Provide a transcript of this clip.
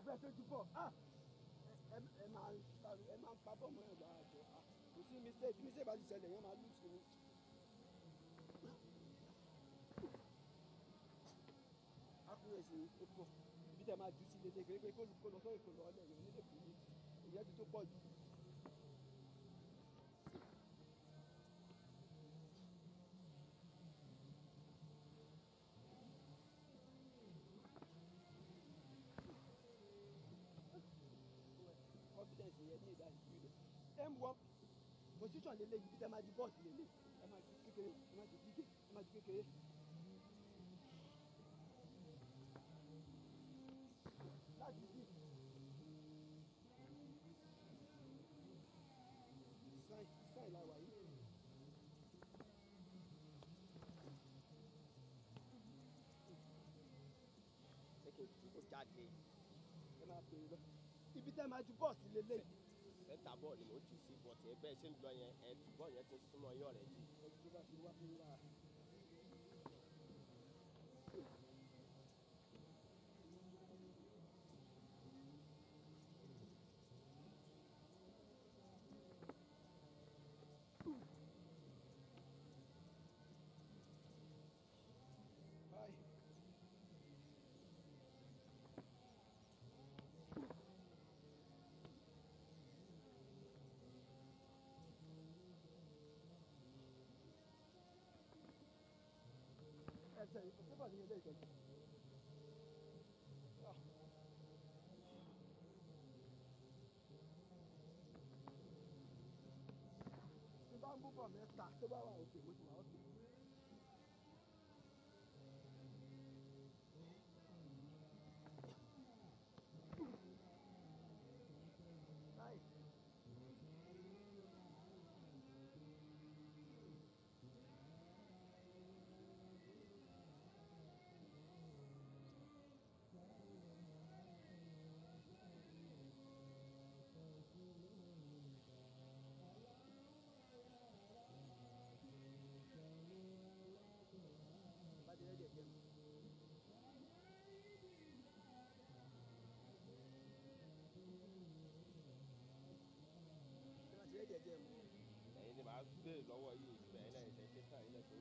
fẹ́ tó jù bọ̀ ẹ máa ń pa bọ́ọ̀mù ẹ̀ bá a jọ kò sí mistake bá ti ṣẹlẹ̀ yẹn máa lùsùn ni. accuracy ó pọ̀ bí tẹ máa jù sí lélẹ̀ kékeré kó lọ sórí kó lọ ọlẹ̀ yẹn nílé kò ní ìyẹn ti tó pọ̀ jù. confidence yẹn ní ìdá ìlú rẹ̀ m1 position lélẹ̀ yìí bí tẹ máa ju bọ́ọ̀sì lélẹ̀ ẹ máa ju kékeré ẹ máa ju gígé ẹ máa ju kékeré. láti bí design la wà yìí. ẹ kò tí kò jáde ẹ máa bèrè lọ ibi tẹ́ máa ju bọ́ọ̀sì lélẹ̀. sẹ́ńtà bọ́ọ̀ ni mo jù sí bọ̀tì ẹ bẹ́ẹ̀ ṣe ń lọ yẹn ẹ tù bọ́ọ̀ yẹn ti súnmọ́ yọ̀ rẹ̀ jù. ẹ tó bá ti wá fún wa. ẹsẹ̀ ìfọ̀sẹ́fà ní ilé ìtọ́jú. tí bá ń bú bọ̀ mẹ́ta tó bá wà òkè mo ti wà òkè. ẹ̀yin ni màá béèrè lọ́wọ́ yìí ìgbà yẹn náà ẹ̀ṣẹ̀ ṣe tán ilẹ̀ tó